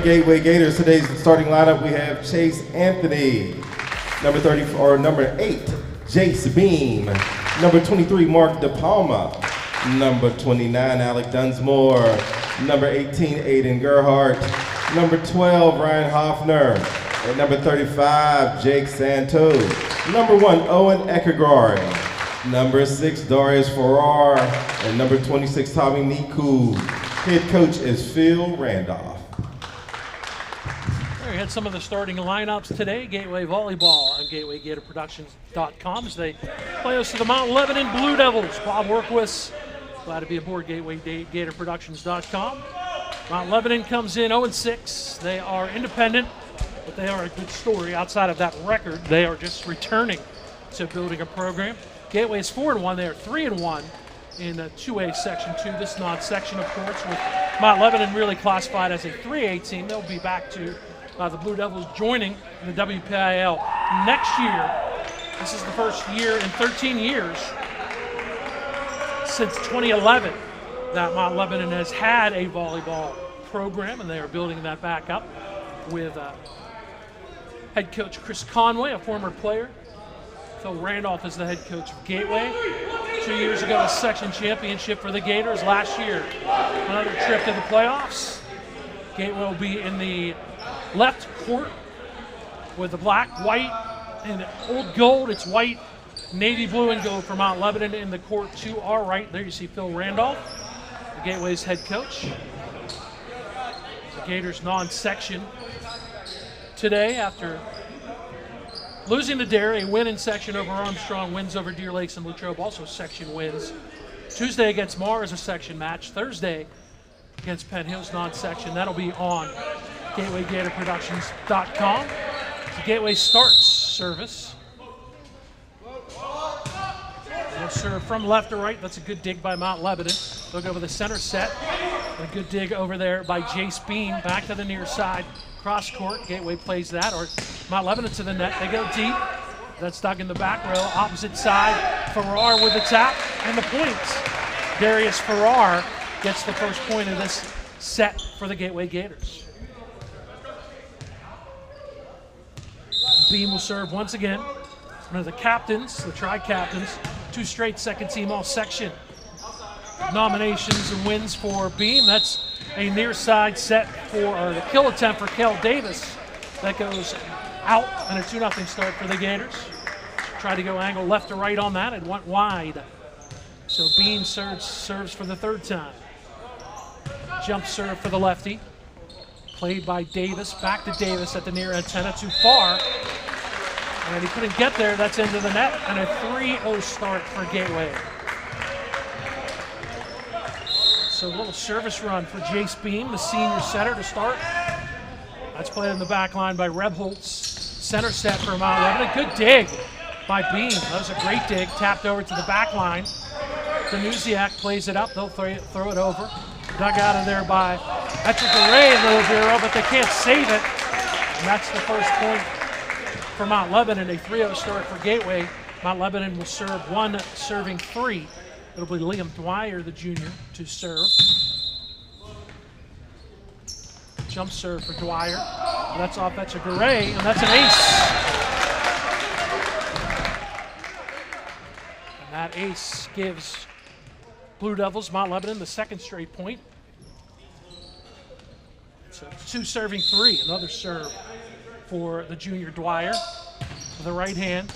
Gateway Gators. Today's starting lineup, we have Chase Anthony, number 8, Jace Beam, number 23, Mark DePalma, number 29, Alec Dunsmore, number 18, Aiden Gerhardt, number 12, Ryan Hoffner, and number 35, Jake Santos, number 1, Owen Eckergard, number 6, Darius Farrar, and number 26, Tommy Niku. Head coach is Phil Randolph. We had some of the starting lineups today. Gateway Volleyball on GatewayGatorProductions.com as they play us to the Mount Lebanon Blue Devils. Bob Workwitz, glad to be aboard GatewayGatorProductions.com. Mount Lebanon comes in 0-6. They are independent, but they are a good story. Outside of that record, they are just returning to building a program. Gateway is 4-1. They are 3-1 in 2A Section 2. This non-section, of course, with Mount Lebanon really classified as a 3A team. They'll be back to the Blue Devils joining the WPIL next year. This is the first year in 13 years since 2011 that Mount Lebanon has had a volleyball program, and they are building that back up with head coach Chris Conway, a former player. Phil Randolph is the head coach of Gateway. 2 years ago, a section championship for the Gators. Last year, another trip to the playoffs. Gateway will be in the left court with the black, white, and old gold. It's white, navy blue, and gold for Mount Lebanon. In the court to our right, there you see Phil Randolph, the Gateway's head coach. The Gators non-section today after losing to Dare, a win in section over Armstrong, wins over Deer Lakes and Latrobe, also section wins. Tuesday against Mars, a section match. Thursday against Penn Hills non-section. That'll be on GatewayGatorProductions.com. The Gateway starts service. They'll serve from left to right. That's a good dig by Mount Lebanon. They'll go with the center set. A good dig over there by Jace Beam. Back to the near side. Cross court. Gateway plays that. Or Mount Lebanon to the net. They go deep. That's dug in the back row. Opposite side. Farrar with the tap. And the points. Darius Farrar gets the first point of this set for the Gateway Gators. Beam will serve once again. One of the captains, the tri-captains, 2 straight second team all-section nominations and wins for Beam. That's a near side set or the kill attempt for Kel Davis. That goes out and a 2-0 start for the Gators. Tried to go angle left to right on that. It went wide. So Beam serves for the third time. Jump serve for the lefty. Played by Davis, back to Davis at the near antenna, too far. And he couldn't get there, that's into the net, and a 3-0 start for Gateway. So a little service run for Jace Beam, the senior setter to start. That's played in the back line by Rebholz. Center set for Mount Lebanon. Good dig by Beam. That was a great dig, tapped over to the back line. Danusiak plays it up, they'll throw it over. Dug out of there by Patrick Array and Little Bureau, but they can't save it. And that's the first point for Mount Lebanon, a 3-0 start for Gateway. Mount Lebanon will serve 1, serving 3. It'll be Liam Dwyer, the junior, to serve. Jump serve for Dwyer. That's off Patrick Array, and that's an ace. And that ace gives Blue Devils, Mount Lebanon, the second straight point. So 2 serving 3, another serve for the junior Dwyer with the right hand.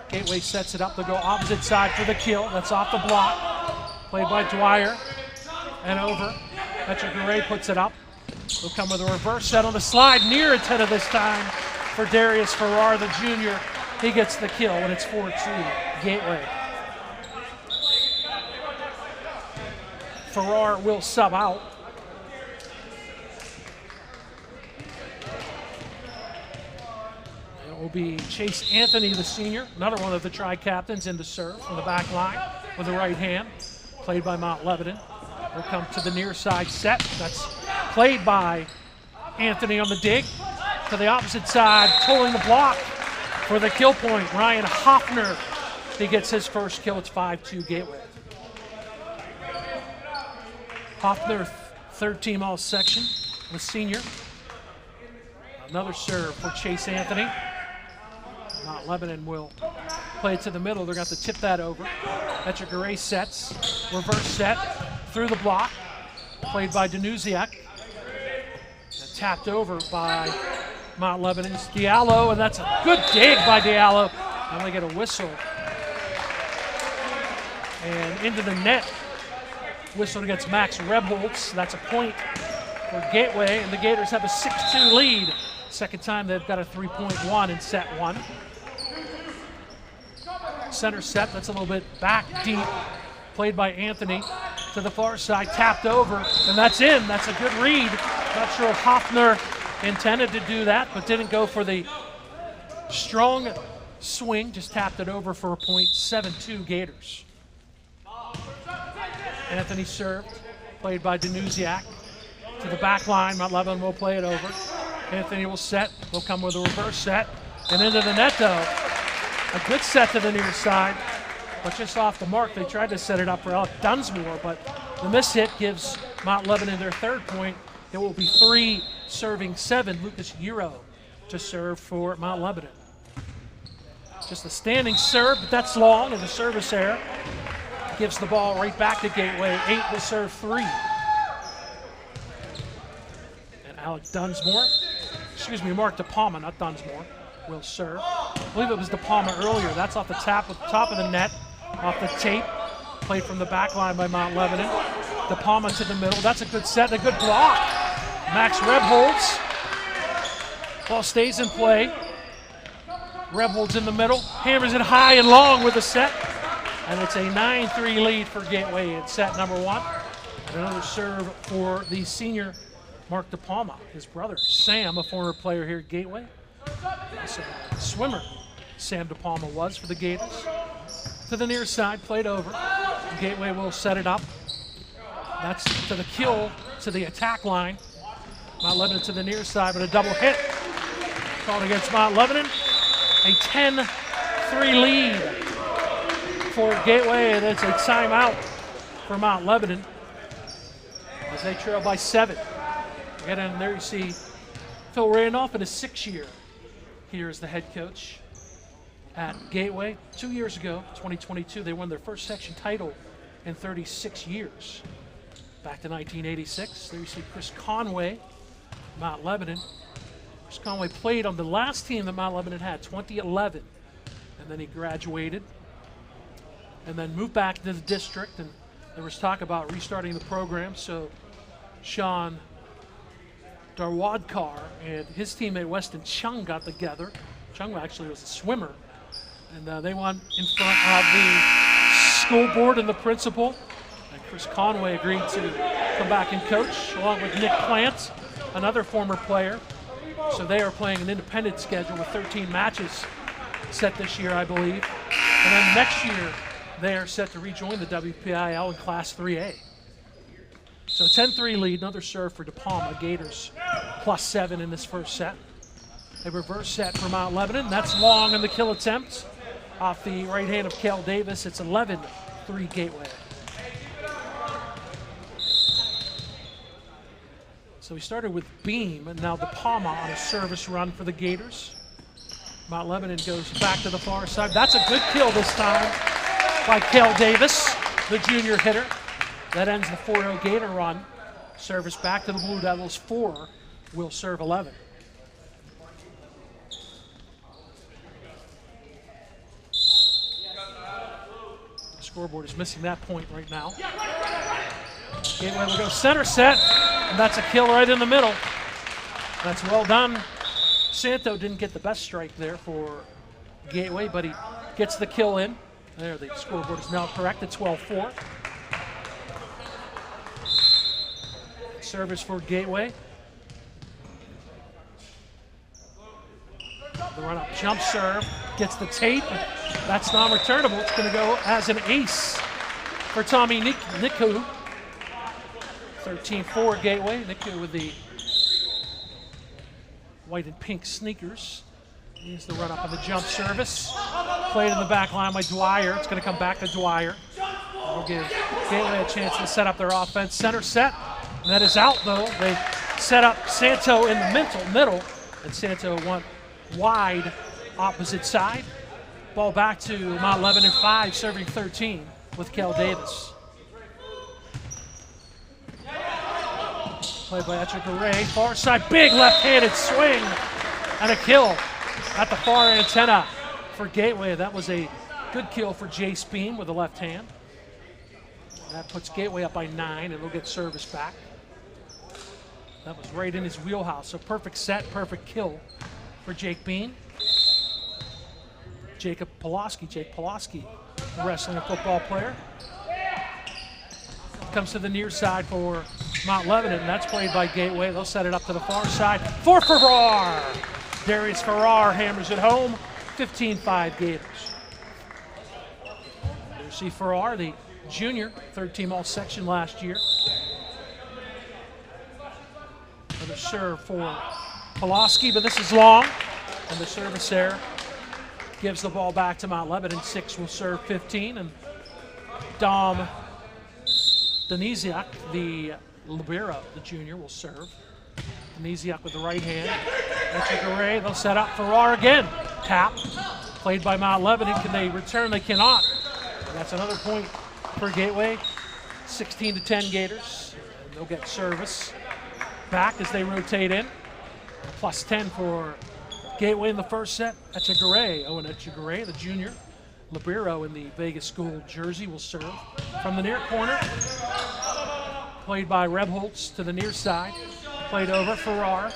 Gateway sets it up. They'll go opposite side for the kill. That's off the block. Played by Dwyer and over. Patrick Array puts it up. They'll come with a reverse set on the slide. Near antenna this time for Darius Farrar, the junior. He gets the kill, and it's 4-2 Gateway. Farrar will sub out. It will be Chase Anthony, the senior, another one of the tri-captains, in the serve from the back line with the right hand, played by Mount Lebanon. Will come to the near side set. That's played by Anthony on the dig. To the opposite side, pulling the block for the kill point. Ryan Hoffner, he gets his first kill. It's 5-2 Gateway. Hoffner, third team all section the senior. Another serve for Chase Anthony. Mount Lebanon will play it to the middle. They're going to have to tip that over. Etchegaray sets, reverse set, through the block. Played by Danusiak. And tapped over by Mount Lebanon's Diallo, and that's a good dig by Diallo. And they get a whistle. And into the net. Whistled against Max Rebholz. That's a point for Gateway, and the Gators have a 6-2 lead. Second time they've got a 3-point in set one. Center set, that's a little bit back deep. Played by Anthony to the far side, tapped over, and that's in. That's a good read. Not sure if Hoffner intended to do that, but didn't go for the strong swing, just tapped it over for a point. 7-2 Gators. Anthony served, played by Danusiak. To the back line, Mount Lebanon will play it over. Anthony will set, will come with a reverse set, and into the net though. A good set to the near side, but just off the mark. They tried to set it up for Alec Dunsmore, but the miss hit gives Mount Lebanon their third point. It will be 3 serving 7. Lucas Euro to serve for Mount Lebanon. Just a standing serve, but that's long, and the service error gives the ball right back to Gateway. 8 will serve 3. And Alec Dunsmore, Mark DePalma, not Dunsmore, will serve. I believe it was DePalma earlier. That's off the top of the net, off the tape. Played from the back line by Mount Lebanon. DePalma to the middle. That's a good set and a good block. Max Rebholz. Ball stays in play. Rebholz in the middle. Hammers it high and long with a set. And it's a 9-3 lead for Gateway in set number 1. And another serve for the senior Mark DePalma. His brother, Sam, a former player here at Gateway. Also a swimmer, Sam DePalma was for the Gators. To the near side, played over. Gateway will set it up. That's to the kill, to the attack line. Mount Lebanon to the near side, but a double hit. Called against Mount Lebanon. A 10-3 lead for Gateway, and it's a timeout for Mount Lebanon as they trail by 7. And then there you see Phil Randolph in his 6th year here as the head coach at Gateway. 2 years ago, 2022, they won their first section title in 36 years. Back to 1986. There you see Chris Conway, Mount Lebanon. Chris Conway played on the last team that Mount Lebanon had, 2011. And then he graduated and then moved back to the district. And there was talk about restarting the program. So Sean Darwadkar and his teammate Weston Chung got together. Chung actually was a swimmer. And they went in front of the school board and the principal. And Chris Conway agreed to come back and coach, along with Nick Plant, another former player. So they are playing an independent schedule with 13 matches set this year, I believe. And then next year, they are set to rejoin the WPIL in Class 3A. So 10-3 lead, another serve for DePalma. Gators +7 in this first set. A reverse set for Mount Lebanon. That's long in the kill attempt. Off the right hand of Cal Davis, it's 11-3 Gateway. So we started with Beam, and now DePalma on a service run for the Gators. Mount Lebanon goes back to the far side. That's a good kill this time by Cal Davis, the junior hitter. That ends the 4-0 Gator run. Service back to the Blue Devils. 4 will serve 11. The scoreboard is missing that point right now. Gateway will go center set, and that's a kill right in the middle. That's well done. Santo didn't get the best strike there for Gateway, but he gets the kill in. There, the scoreboard is now correct at 12-4. Service for Gateway. The run-up jump serve, gets the tape. That's non-returnable. It's going to go as an ace for Tommy Niku. 13-4 Gateway. Niku with the white and pink sneakers. Here's the run-up on the jump service. Played in the back line by Dwyer. It's going to come back to Dwyer. That'll give Gateway a chance to set up their offense. Center set. That is out, though. They set up Santo in the middle, and Santo went wide opposite side. Ball back to Mount Lebanon 5, serving 13 with Kel Davis. Played by Etchegaray, far side, big left-handed swing, and a kill at the far antenna for Gateway. That was a good kill for Jace Beam with the left hand. That puts Gateway up by 9, and they'll get service back. That was right in his wheelhouse, so perfect set, perfect kill for Jake Bean. Jake Pulaski, a wrestling and football player. Comes to the near side for Mount Lebanon, and that's played by Gateway. They'll set it up to the far side for Farrar. Darius Farrar hammers it home, 15-5 Gators. You see Farrar, the junior, third team all-section last year. Another serve for Pulaski, but this is long, and the service there gives the ball back to Mount Lebanon. 6 will serve 15, and Dom Danisiak, the libero, the junior, will serve. Danisiak with the right hand. Etchegaray, they'll set up Farrar again. Tap, played by Mount Lebanon. Can they return? They cannot. And that's another point for Gateway. 16-10 Gators. And they'll get service back as they rotate in. Plus 10 for Gateway in the first set. Etchegaray, Owen Etchegaray, the junior libero in the Vegas School jersey, will serve from the near corner. Played by Rebholz to the near side. Played over Farrar.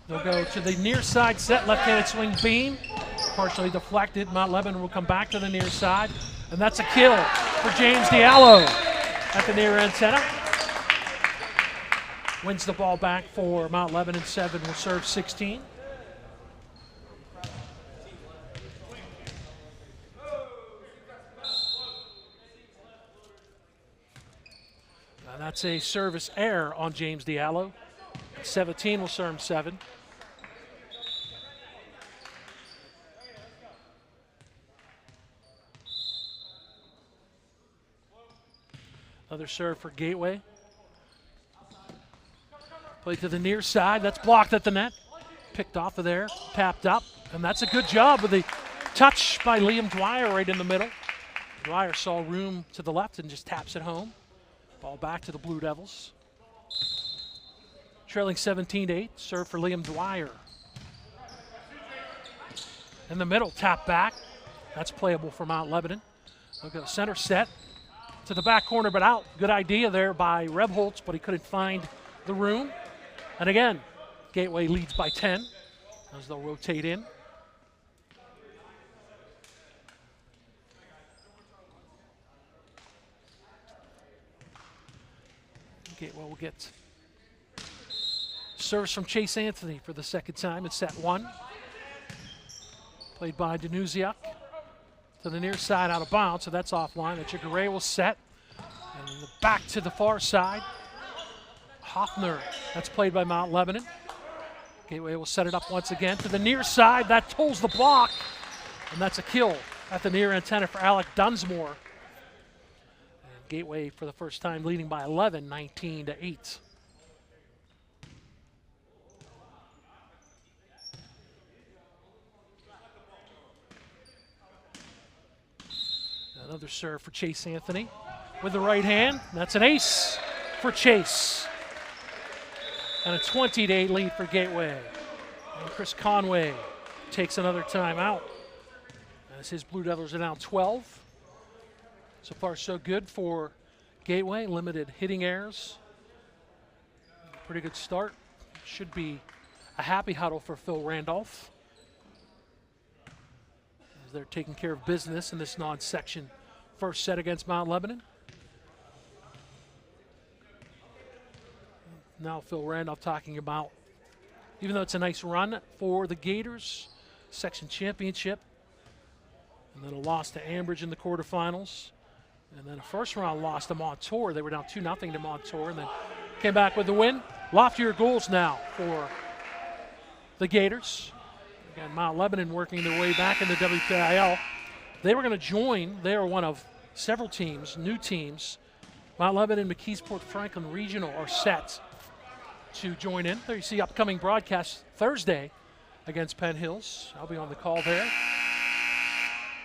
They'll go to the near side set, left-handed swing Beam. Partially deflected. Mount Lebanon will come back to the near side. And that's a kill for James Diallo at the near antenna. Wins the ball back for Mount Lebanon. 7 will serve 16. And that's a service error on James Diallo. 17 will serve 7. Another serve for Gateway. Play to the near side. That's blocked at the net. Picked off of there, tapped up. And that's a good job with the touch by Liam Dwyer right in the middle. Dwyer saw room to the left and just taps it home. Ball back to the Blue Devils. Trailing 17-8, serve for Liam Dwyer. In the middle, tap back. That's playable for Mount Lebanon. They'll go center set to the back corner, but out. Good idea there by Rebholz, but he couldn't find the room. And again, Gateway leads by 10 as they'll rotate in. Gateway will get service from Chase Anthony for the second time in set 1. Played by Danusiak to the near side, out of bounds, so that's offline. Etchegaray will set, and back to the far side. Hoffner, that's played by Mount Lebanon. Gateway will set it up once again to the near side. That pulls the block, and that's a kill at the near antenna for Alec Dunsmore. And Gateway for the first time leading by 11, 19-8. Another serve for Chase Anthony with the right hand. That's an ace for Chase. And a 20-8 lead for Gateway. And Chris Conway takes another timeout as his Blue Devils are now 12. So far, so good for Gateway. Limited hitting errors. Pretty good start. Should be a happy huddle for Phil Randolph. They're taking care of business in this non-section first set against Mount Lebanon. Now Phil Randolph talking about, even though it's a nice run for the Gators, section championship, and then a loss to Ambridge in the quarterfinals, and then a first round loss to Montour. They were down 2-0 to Montour, and then came back with the win. Loftier goals now for the Gators. Again, Mount Lebanon working their way back in the WPIL. They were going to join. They are one of several teams, new teams. Mount Lebanon, McKeesport, Franklin Regional are set to join in. There you see upcoming broadcast Thursday against Penn Hills. I'll be on the call there.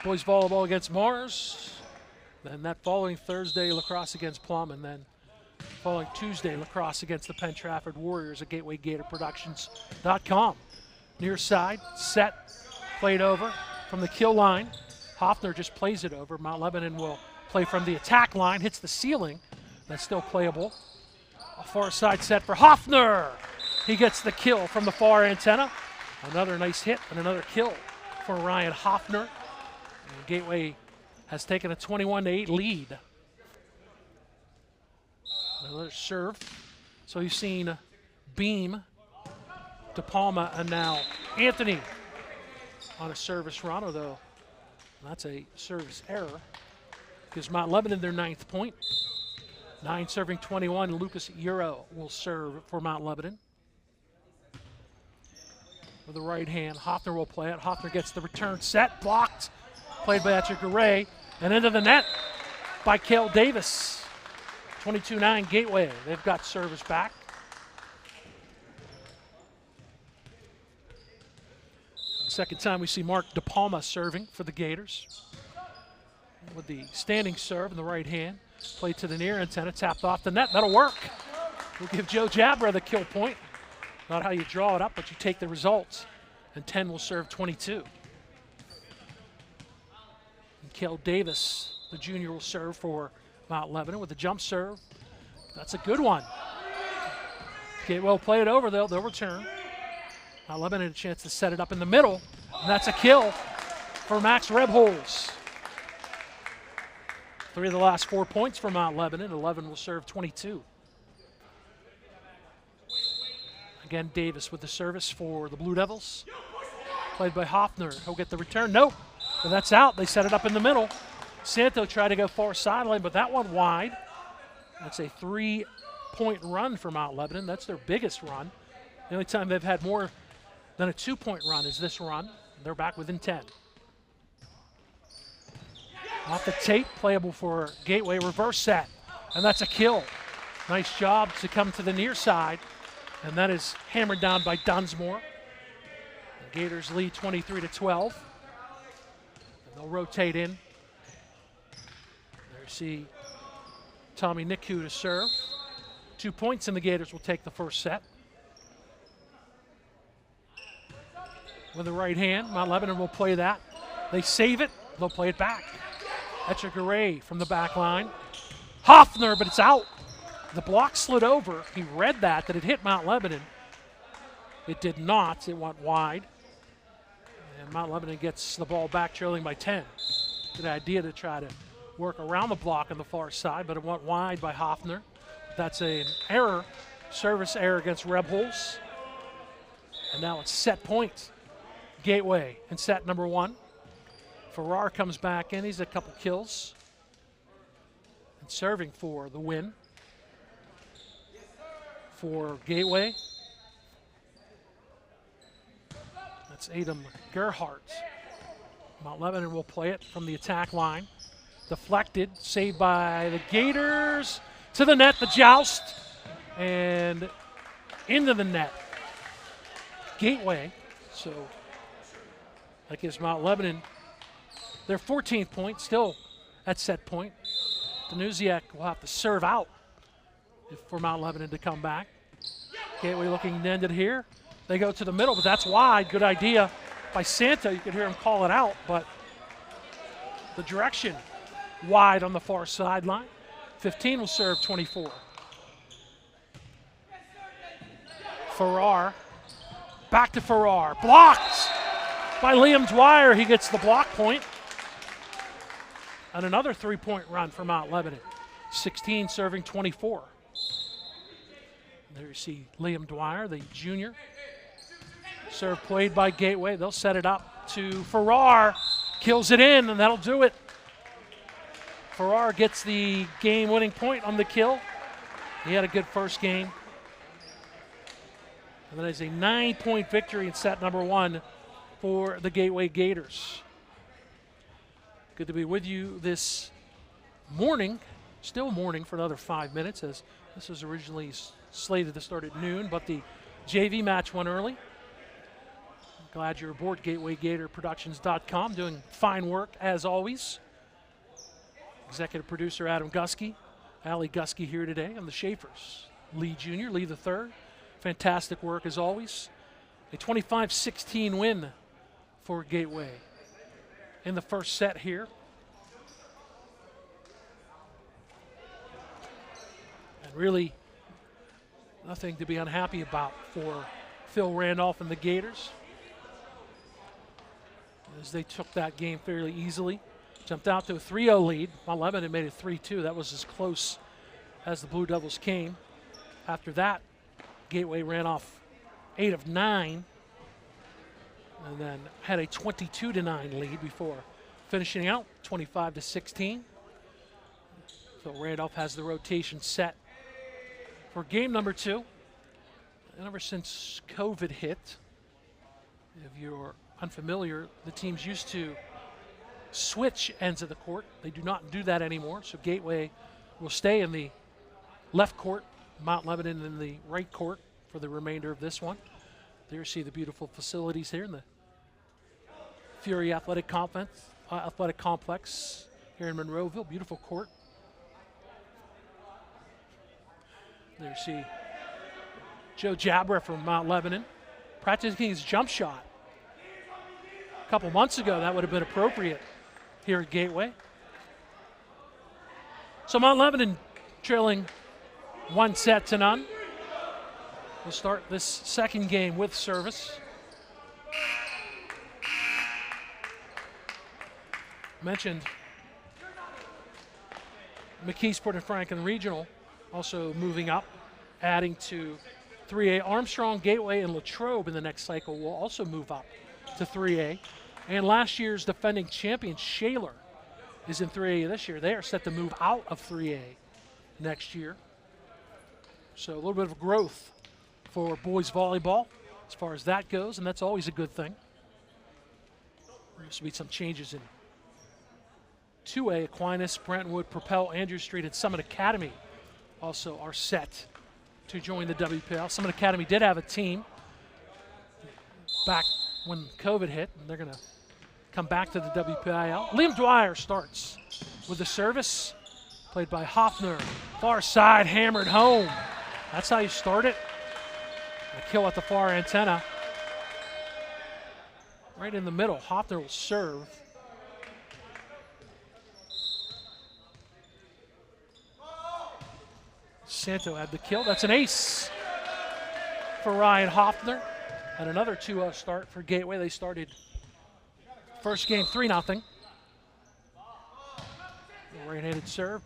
Boys volleyball against Mars. Then that following Thursday, lacrosse against Plum, and then following Tuesday, lacrosse against the Penn Trafford Warriors at GatewayGatorProductions.com. Near side, set, played over from the kill line. Hoffner just plays it over. Mount Lebanon will play from the attack line, hits the ceiling. That's still playable. A far side set for Hoffner. He gets the kill from the far antenna. Another nice hit and another kill for Ryan Hoffner. And Gateway has taken a 21-8 lead. Another serve. So you've seen Beam, DePalma, and now Anthony on a service run, although that's a service error. Gives Mount Lebanon their 9th point. 9 serving 21. Lucas Euro will serve for Mount Lebanon. With the right hand, Hoffner will play it. Hoffner gets the return set, blocked, played by Garay, and into the net by Cale Davis. 22-9 Gateway. They've got service back. Second time we see Mark DePalma serving for the Gators. With the standing serve in the right hand. Played to the near antenna, tapped off the net. That'll work. We'll give Joe Jabra the kill point. Not how you draw it up, but you take the results. And 10 will serve 22. And Cale Davis, the junior, will serve for Mount Lebanon with a jump serve. That's a good one. Gateway will play it over, they'll return. Mount Lebanon had a chance to set it up in the middle, and that's a kill for Max Rebholz. 3 of the last 4 points for Mount Lebanon. 11 will serve 22. Again, Davis with the service for the Blue Devils. Played by Hoffner. He'll get the return. Nope. But that's out. They set it up in the middle. Santo tried to go far sideline, but that one wide. That's a 3-point run for Mount Lebanon. That's their biggest run. The only time they've had more than a 2-point run is this run. They're back within 10. Off the tape, playable for Gateway, reverse set, and that's a kill. Nice job to come to the near side, and that is hammered down by Dunsmore. The Gators lead 23-12. And they'll rotate in. There you see Tommy Niku to serve. 2 points, and the Gators will take the first set. With the right hand, Mount Lebanon will play that. They save it, they'll play it back. Garay from the back line. Hoffner, but it's out. The block slid over. He read that it hit Mount Lebanon. It did not. It went wide. And Mount Lebanon gets the ball back, trailing by 10. Good idea to try to work around the block on the far side, but it went wide by Hoffner. That's an error, service error against Rebholz. And now it's set point. Gateway in set number 1. Farrar comes back in. He's a couple kills. And serving for the win for Gateway. That's Adam Gerhardt. Mount Lebanon will play it from the attack line. Deflected, saved by the Gators. To the net, the joust, and into the net. Gateway, so that gives Mount Lebanon their 14th point, still at set point. Danusiak will have to serve out for Mount Lebanon to come back. Gateway looking to end it here. They go to the middle, but that's wide. Good idea by Santo. You could hear him call it out, but the direction wide on the far sideline. 15 will serve 24. Farrar, back to Farrar. Blocked by Liam Dwyer. He gets the block point. And another 3-point run for Mount Lebanon. 16 serving 24. There you see Liam Dwyer, the junior. Serve played by Gateway. They'll set it up to Farrar. Kills it in, and that'll do it. Farrar gets the game-winning point on the kill. He had a good first game. And that is a 9-point victory in set number 1 for the Gateway Gators. Good to be with you this morning still morning for another 5 minutes, as this was originally slated to start at noon, but the JV match went early. Glad you're aboard GatewayGatorProductions.com, doing fine work as always. Executive producer Adam Gusky, Allie Gusky here today, and the Schaefers. Lee Jr., Lee the third. Fantastic work as always. A 25-16 win for Gateway in the first set here. And really nothing to be unhappy about for Phil Randolph and the Gators, as they took that game fairly easily. Jumped out to a 3-0 lead. Mount Lebanon made it 3-2. That was as close as the Blue Devils came. After that, Gateway ran off 8 of 9 and then had a 22-9 lead before finishing out 25-16. Phil Randolph has the rotation set for game number 2. And ever since COVID hit, if you're unfamiliar, the teams used to switch ends of the court. They do not do that anymore, so Gateway will stay in the left court, Mount Lebanon in the right court for the remainder of this one. There you see the beautiful facilities here in the Fury Athletic Complex here in Monroeville. Beautiful court. There you see Joe Jabra from Mount Lebanon practicing his jump shot. A couple months ago, that would have been appropriate here at Gateway. So Mount Lebanon trailing 1-0. We'll start this second game with service. Mentioned McKeesport and Franklin Regional also moving up, adding to 3A. Armstrong, Gateway, and Latrobe in the next cycle will also move up to 3A. And last year's defending champion, Shaler, is in 3A this year. They are set to move out of 3A next year. So a little bit of growth for boys volleyball as far as that goes, and that's always a good thing. There's to be some changes in 2A. Aquinas, Brentwood, Propel, Andrew Street, and Summit Academy also are set to join the WPL. Summit Academy did have a team back when COVID hit, and they're going to come back to the WPIL. Liam Dwyer starts with the service, played by Hoffner. Far side, hammered home. That's how you start it. A kill at the far antenna. Right in the middle, Hoffner will serve. Santo had the kill. That's an ace for Ryan Hoffner. And another 2-0 start for Gateway. They started first game 3-0. Right-handed serve,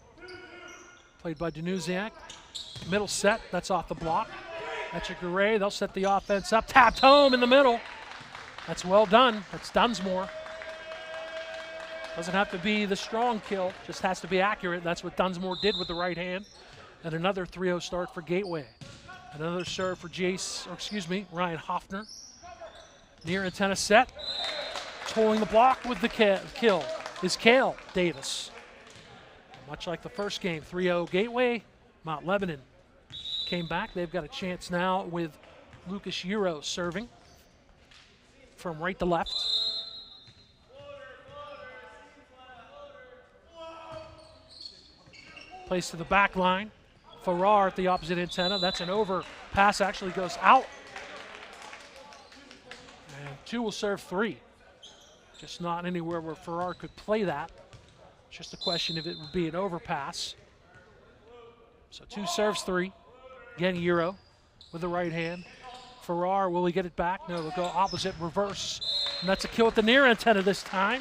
played by Danuziak. Middle set, that's off the block. That's your Garay. They'll set the offense up. Tapped home in the middle. That's well done. That's Dunsmore. Doesn't have to be the strong kill, just has to be accurate. That's what Dunsmore did with the right hand. And another 3-0 start for Gateway. Another serve for Ryan Hoffner. Near antenna set. Tolling the block with the kill is Cale Davis. Much like the first game, 3-0 Gateway. Mount Lebanon came back. They've got a chance now with Lucas Euro serving from right to left. Plays to the back line. Farrar at the opposite antenna. That's an over pass, actually goes out. And 2 will serve 3. Just not anywhere where Farrar could play that. It's just a question if it would be an overpass. So 2 serves 3. Again, Euro with the right hand. Farrar, will he get it back? No, they'll go opposite, reverse. And that's a kill at the near antenna this time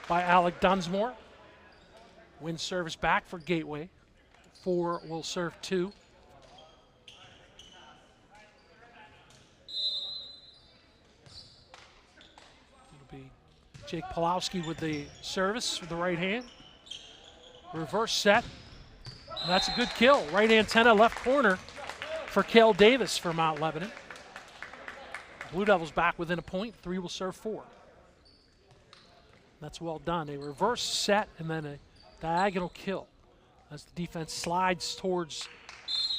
by Alec Dunsmore. Wins service back for Gateway. 4 will serve 2. It'll be Jake Pulowski with the service with the right hand. Reverse set. And that's a good kill. Right antenna, left corner for Cale Davis for Mount Lebanon. Blue Devils back within a point. 3 will serve 4. That's well done. A reverse set and then a diagonal kill As the defense slides towards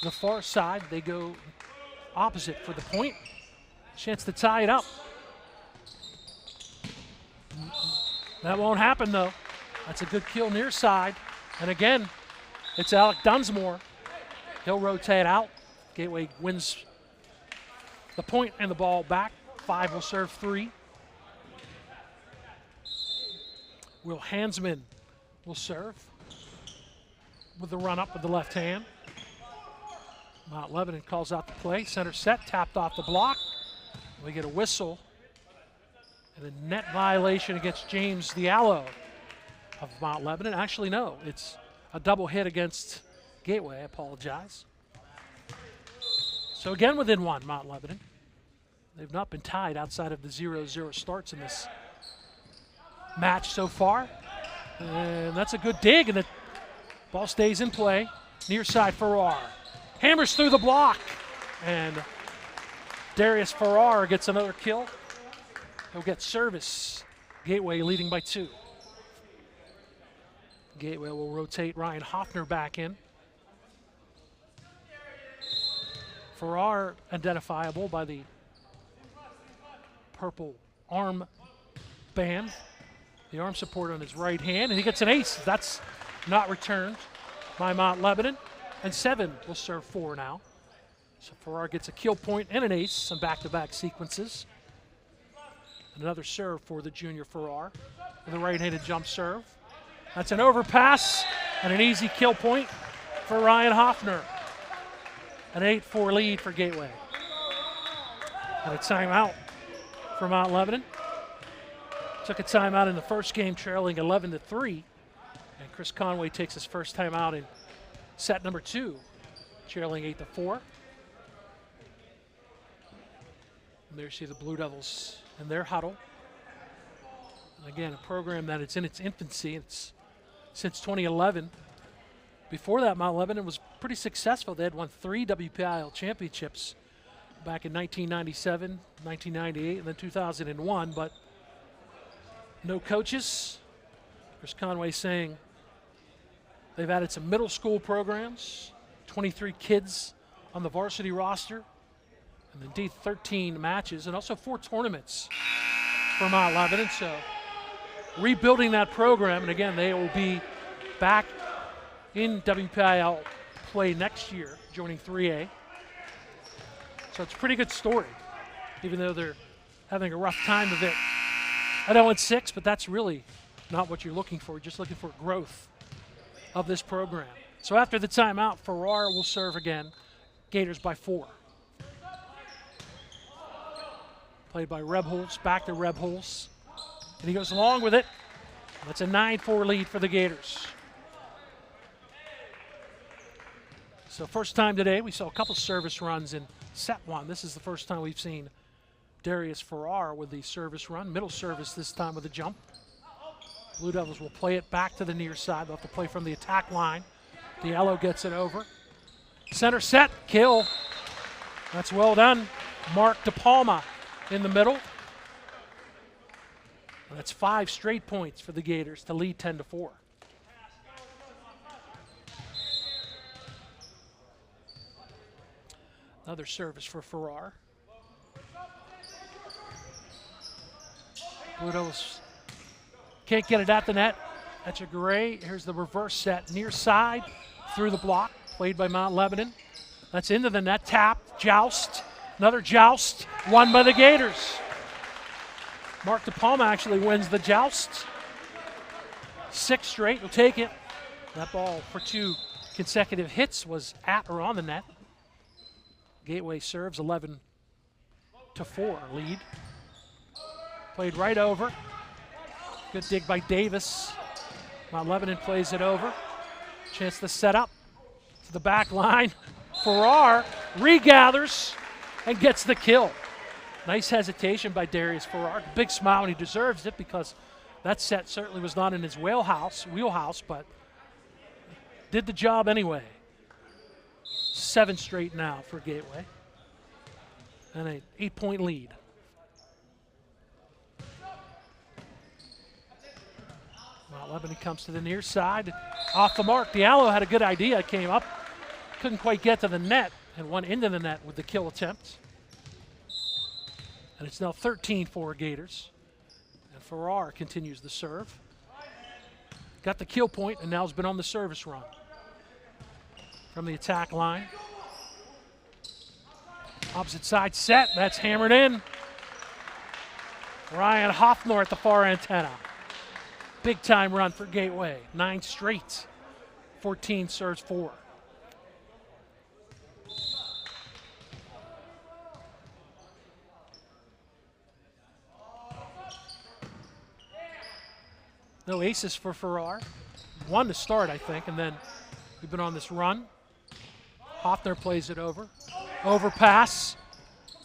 the far side, they go opposite for the point. Chance to tie it up. That won't happen, though. That's a good kill near side. And again, it's Alec Dunsmore. He'll rotate out. Gateway wins the point and the ball back. 5 will serve 3. Will Hansman will serve with the run up with the left hand. Mount Lebanon calls out the play. Center set, tapped off the block. We get a whistle and a net violation against James Diallo of Mount Lebanon. Actually, no, it's a double hit against Gateway. I apologize. So again, within 1, Mount Lebanon. They've not been tied outside of the 0-0 starts in this match so far. And that's a good dig, and the ball stays in play. Near side, Farrar. Hammers through the block, and Darius Farrar gets another kill. He'll get service. Gateway leading by 2. Gateway will rotate Ryan Hoffner back in. Farrar identifiable by the purple arm band, the arm support on his right hand, and he gets an ace. That's not returned by Mount Lebanon, and 7 will serve 4 now. So Farrar gets a kill point and an ace on back-to-back sequences. And another serve for the junior Farrar with a right-handed jump serve. That's an overpass and an easy kill point for Ryan Hoffner. An 8-4 lead for Gateway. And a timeout for Mount Lebanon. Took a timeout in the first game, trailing 11-3. And Chris Conway takes his first timeout in set number 2, trailing 8-4. And there you see the Blue Devils in their huddle. And again, a program that it's in its infancy. It's since 2011. Before that, Mount Lebanon was pretty successful. They had won 3 WPIL championships back in 1997, 1998, and then 2001, but no coaches. Chris Conway saying they've added some middle school programs, 23 kids on the varsity roster, and indeed 13 matches, and also 4 tournaments for Mount Lebanon. So rebuilding that program, and again, they will be back in WPIL play next year, joining 3A. So it's a pretty good story, even though they're having a rough time of it at 0-6, but that's really not what you're looking for. You're just looking for growth of this program. So after the timeout, Farrar will serve again. Gators by 4. Played by Rebholz, back to Rebholz. And he goes along with it. That's a 9-4 lead for the Gators. So first time today, we saw a couple service runs in set 1. This is the first time we've seen Darius Farrar with the service run. Middle service this time with a jump. Blue Devils will play it back to the near side. They'll have to play from the attack line. Diallo gets it over. Center set, kill. That's well done. Mark DePalma in the middle. And that's 5 straight points for the Gators to lead 10-4. Another service for Farrar. Blue Devils can't get it at the net. That's a Gray. Here's the reverse set near side through the block, played by Mount Lebanon. That's into the net, tap, joust, another joust, won by the Gators. Mark DePalma actually wins the joust. 6 straight, will take it. That ball for 2 consecutive hits was at or on the net. Gateway serves 11-4 lead. Played right over. Good dig by Davis. Mount Lebanon plays it over. Chance to set up to the back line. Farrar regathers and gets the kill. Nice hesitation by Darius Farrar. Big smile, and he deserves it because that set certainly was not in his wheelhouse, but did the job anyway. 7 straight now for Gateway. And an 8-point lead. Mount Lebanon comes to the near side. Off the mark. Diallo had a good idea. Came up, couldn't quite get to the net, and went into the net with the kill attempt. And it's now 13-4 Gators. And Farrar continues the serve. Got the kill point, and now has been on the service run. From the attack line. Opposite side set, that's hammered in. Ryan Hoffner at the far antenna. Big time run for Gateway. 9 straight. 14 serves 4. No aces for Farrar. 1 to start, I think, and then we've been on this run. Hoffner plays it over. Overpass.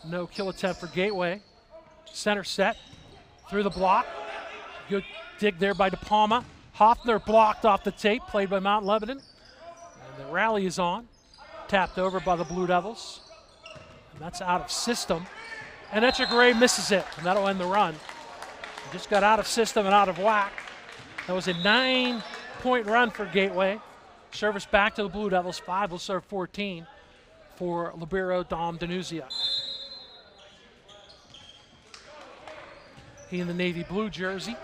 No kill attempt for Gateway. Center set. Through the block. Good dig there by De Palma. Hoffner blocked off the tape, played by Mount Lebanon. And the rally is on. Tapped over by the Blue Devils. And that's out of system. And Etchegaray misses it, and that'll end the run. Just got out of system and out of whack. That was a 9-point run for Gateway. Service back to the Blue Devils. 5 will serve 14 for libero Dom Danuzia. He in the navy blue jersey.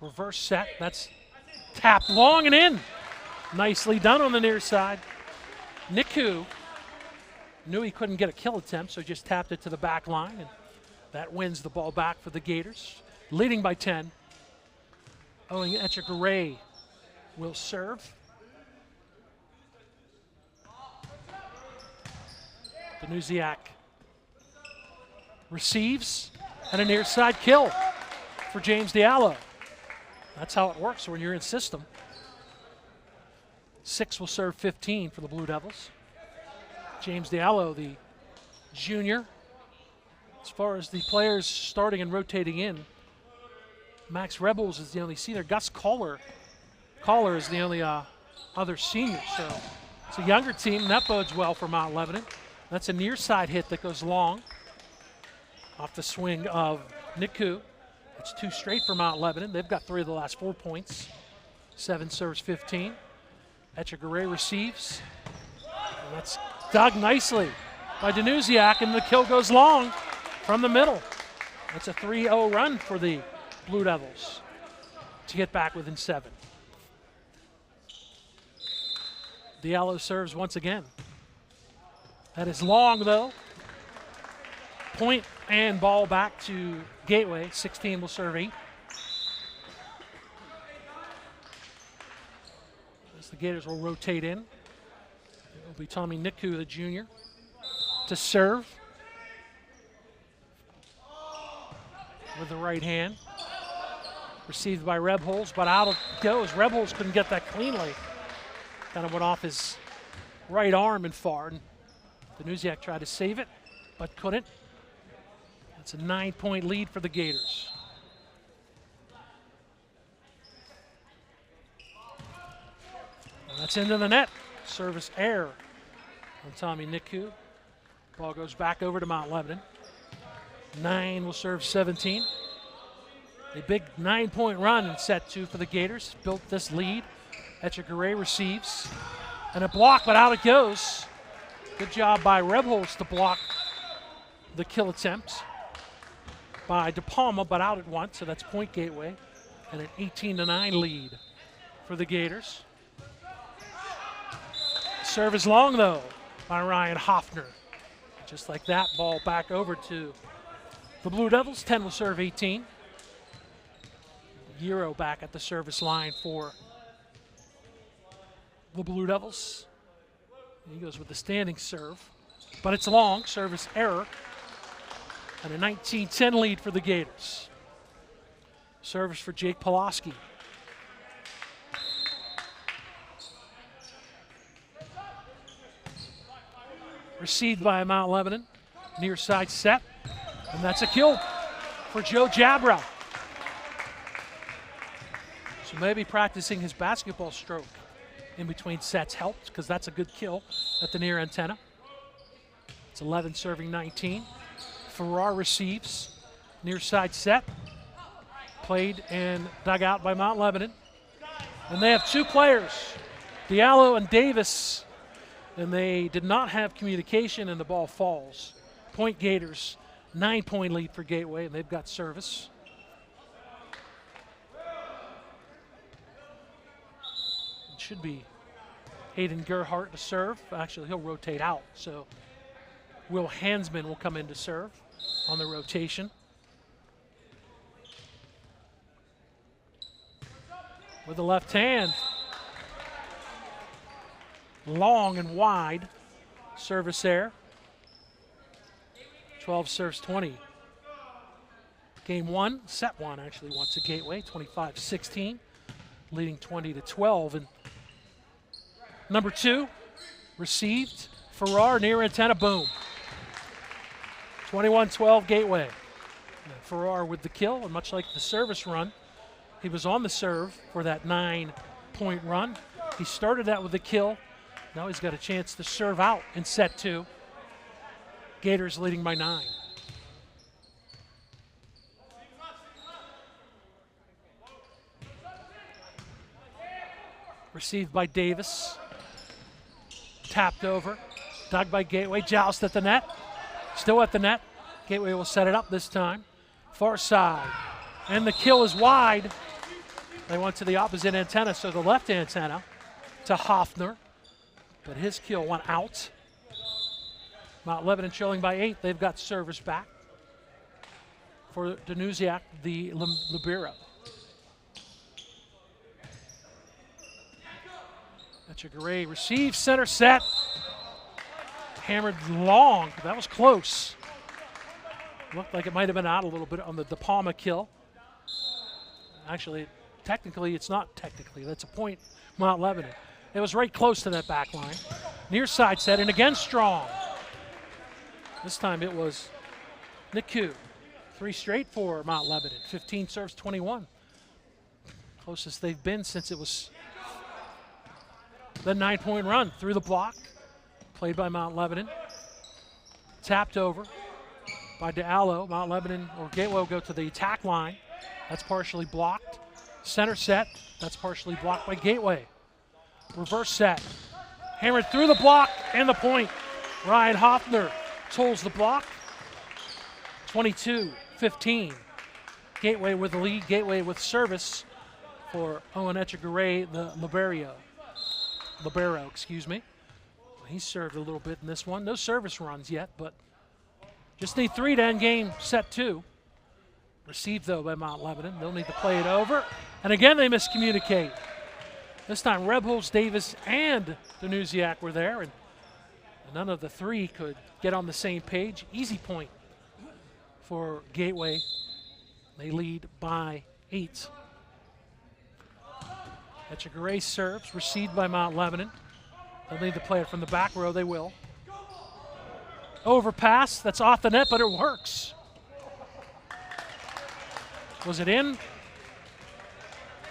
Reverse set. That's tapped long and in. Nicely done on the near side. Niku knew he couldn't get a kill attempt, so just tapped it to the back line, and that wins the ball back for the Gators. Leading by 10. Owen Etchegaray will serve. Danuziak receives, and a near side kill for James Diallo. That's how it works when you're in system. 6 will serve 15 for the Blue Devils. James Diallo, the junior. As far as the players starting and rotating in, Max Rebels is the only senior. Gus Kohler is the only other senior. So it's a younger team, and that bodes well for Mount Lebanon. That's a near side hit that goes long off the swing of Niku. It's 2 straight for Mount Lebanon. They've got 3 of the last 4 points. 7 serves 15. Etchegaray receives. And that's dug nicely by Danuziak, and the kill goes long from the middle. That's a 3-0 run for the Blue Devils to get back within 7. Diallo serves once again. That is long, though. Point and ball back to Gateway. 16 will serve 8. As the Gators will rotate in. It will be Tommy Niku, the junior, to serve with the right hand. Received by Rebholz, but out of goes. Rebholz couldn't get that cleanly. Kind of went off his right arm and far. And Danuziak tried to save it, but couldn't. That's a 9-point lead for the Gators. And that's into the net. Service error on Tommy Niku. Ball goes back over to Mount Lebanon. 9 will serve 17. A big 9-point run in set 2 for the Gators. Built this lead. Etchegaray receives. And a block, but out it goes. Good job by Rebholz to block the kill attempt by De Palma, but out at once, so that's point Gateway. And an 18-9 lead for the Gators. Serve is long, though, by Ryan Hoffner. Just like that, ball back over to the Blue Devils. 10 will serve 18. Euro back at the service line for the Blue Devils. He goes with the standing serve, but it's long. Service error. And a 19-10 lead for the Gators. Service for Jake Pulaski. Received by Mount Lebanon. Near side set. And that's a kill for Joe Jabra. So maybe practicing his basketball stroke in between sets helped, because that's a good kill at the near antenna. It's 11 serving 19. Farrar receives. Near side set. Played and dug out by Mount Lebanon. And they have two players, Diallo and Davis, and they did not have communication, and the ball falls. Point Gators, 9-point lead for Gateway, and they've got service. It should be Hayden Gerhardt to serve. Actually, he'll rotate out, so Will Hansman will come in to serve on the rotation. With the left hand. Long and wide. Service there. 12 serves 20. Game one, set one actually went to Gateway, 25-16, leading 20-12. And number two, received. Farrar near antenna, boom. 21-12 Gateway. And Farrar with the kill, and much like the service run, he was on the serve for that 9-point run. He started that with a kill. Now he's got a chance to serve out in set two. Gators leading by 9. Received by Davis. Tapped over. Dug by Gateway. Joust at the net. Still at the net. Gateway will set it up this time. Far side. And the kill is wide. They went to the opposite antenna, so the left antenna to Hoffner. But his kill went out. Mount Lebanon trailing by 8. They've got service back for Danusiak, the libero. Etchegaray receives, center set. Hammered long. That was close. Looked like it might have been out a little bit on the De Palma kill. Actually, technically, it's not technically. That's a point, Mount Lebanon. It was right close to that back line. Near side set, and again strong. This time it was Niku. 3 straight for Mount Lebanon. 15 serves, 21. Closest they've been since it was the 9-point run. Through the block, played by Mount Lebanon. Tapped over by Diallo. Mount Lebanon or Gateway will go to the attack line. That's partially blocked. Center set, that's partially blocked by Gateway. Reverse set. Hammered through the block and the point. Ryan Hoffner tolls the block. 22-15. Gateway with the lead. Gateway with service for Owen Etchegaray, the libero, excuse me. He served a little bit in this one. No service runs yet, but just need 3 to end game set 2. Received, though, by Mount Lebanon. They'll need to play it over. And again, they miscommunicate. This time, Rebels, Davis, and Danusiak were there, and none of the 3 could get on the same page. Easy point for Gateway. They lead by 8. Etchegaray serves, received by Mount Lebanon. They'll need to play it from the back row. They will. Overpass. That's off the net, but it works. Was it in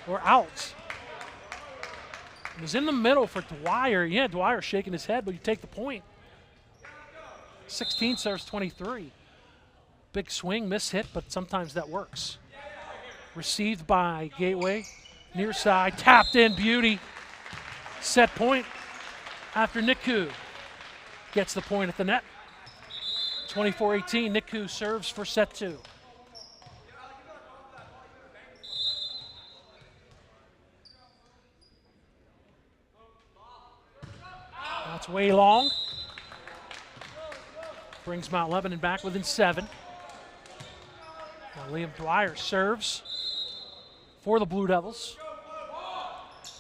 or out? It was in the middle for Dwyer. Yeah, Dwyer shaking his head, but you take the point. 16 serves 23. Big swing, miss hit, but sometimes that works. Received by Gateway. Near side, tapped in, beauty. Set point after Niku gets the point at the net. 24-18, Niku serves for set 2. That's way long. Brings Mount Lebanon back within 7. Now Liam Dwyer serves for the Blue Devils.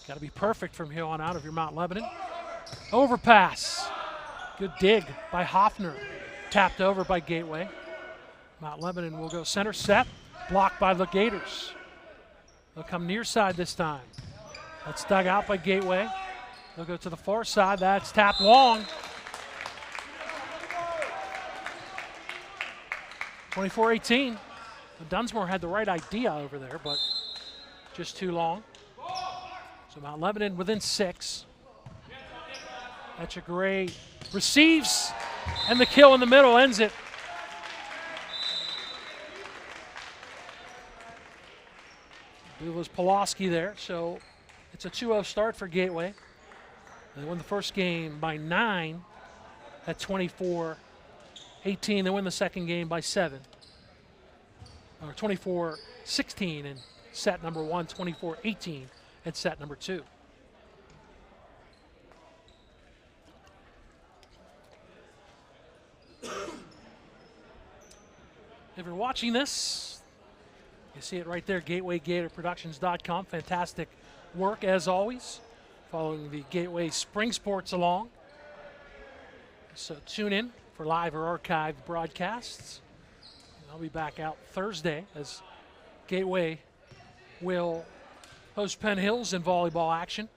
Got to be perfect from here on out of your Mount Lebanon. Overpass. Good dig by Hoffner. Tapped over by Gateway. Mount Lebanon will go center set. Blocked by the Gators. They'll come near side this time. That's dug out by Gateway. They'll go to the far side. That's tapped long. 24-18. Dunsmore had the right idea over there, but just too long. So Mount Lebanon within 6. Etchegaray receives, and the kill in the middle ends it. It was Pulaski there, so It's a 2-0 start for Gateway. They won the first game by 9 at 24-18. They win the second game by 7. Or 24-16 in set number 1, 24-18 in set number 2. If you're watching this, you see it right there, GatewayGatorProductions.com. Fantastic work as always, following the Gateway Spring Sports along. So tune in for live or archived broadcasts. I'll be back out Thursday as Gateway will host Penn Hills in volleyball action.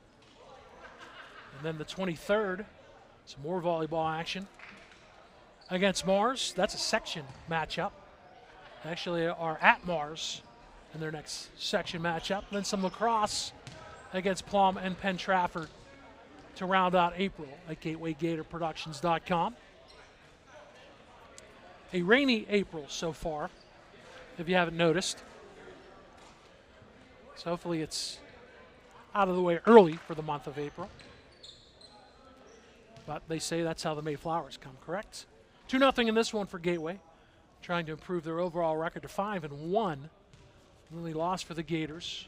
And then the 23rd, some more volleyball action against Mars. That's a section matchup. Actually are at Mars in their next section matchup. Then some lacrosse against Plum and Penn Trafford to round out April at GatewayGatorProductions.com. A rainy April so far, if you haven't noticed. So hopefully it's out of the way early for the month of April. But they say that's how the Mayflowers come, correct? 2-0 in this one for Gateway, trying to improve their overall record to 5-1. Only loss for the Gators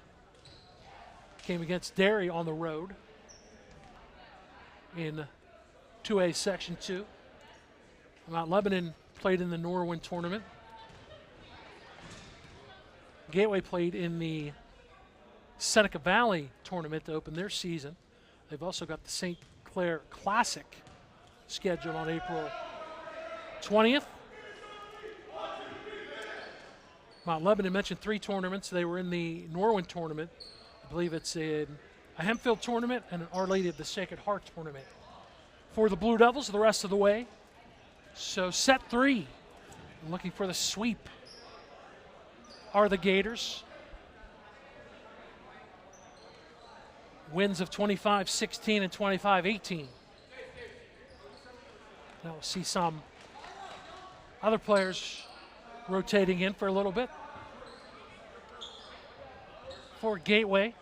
came against Derry on the road in 2A Section 2. Mount Lebanon played in the Norwin tournament. Gateway played in the Seneca Valley tournament to open their season. They've also got the St. Clair Classic scheduled on April 20th. Mount Lebanon mentioned 3 tournaments. They were in the Norwin tournament. I believe it's in a Hempfield tournament and an Our Lady of the Sacred Heart tournament. For the Blue Devils, the rest of the way. So set 3, looking for the sweep, are the Gators. Wins of 25-16 and 25-18. Now we'll see some other players rotating in for a little bit. For Gateway,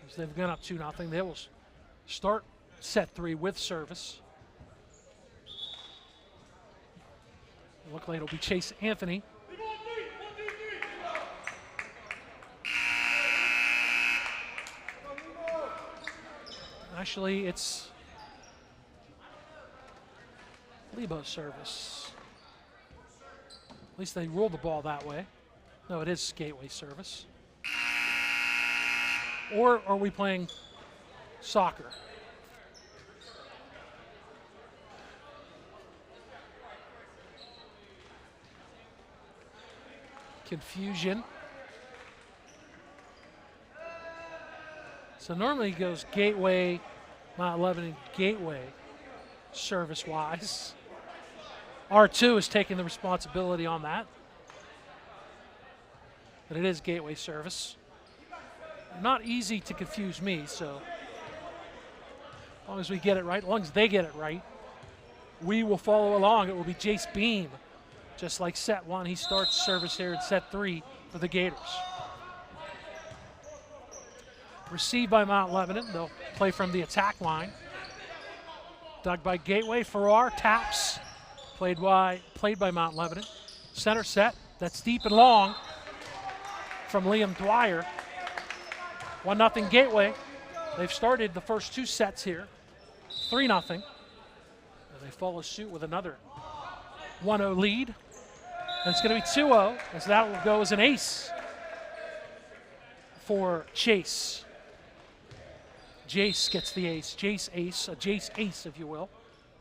as they've gone up 2-0, they will start set 3 with service. It looks like it'll be Chase Anthony. Actually, it's Lebo's service. At least they rule the ball that way. No, it is Gateway service. Or are we playing soccer? Confusion. So normally it goes Gateway, Mount Lebanon, Gateway, service-wise. R2 is taking the responsibility on that. But it is Gateway service. Not easy to confuse me, so as long as we get it right, as long as they get it right, we will follow along. It will be Jace Beam. Just like set 1, he starts service here in set 3 for the Gators. Received by Mount Lebanon. They'll play from the attack line. Dug by Gateway. Farrar taps. Played by Mount Lebanon. Center set. That's deep and long from Liam Dwyer. 1-0 Gateway. They've started the first 2 sets here. 3-0. And they follow suit with another 1-0 lead. And it's going to be 2-0, as that will go as an ace for Chase. Jace gets the ace. Jace ace, a Jace ace, if you will.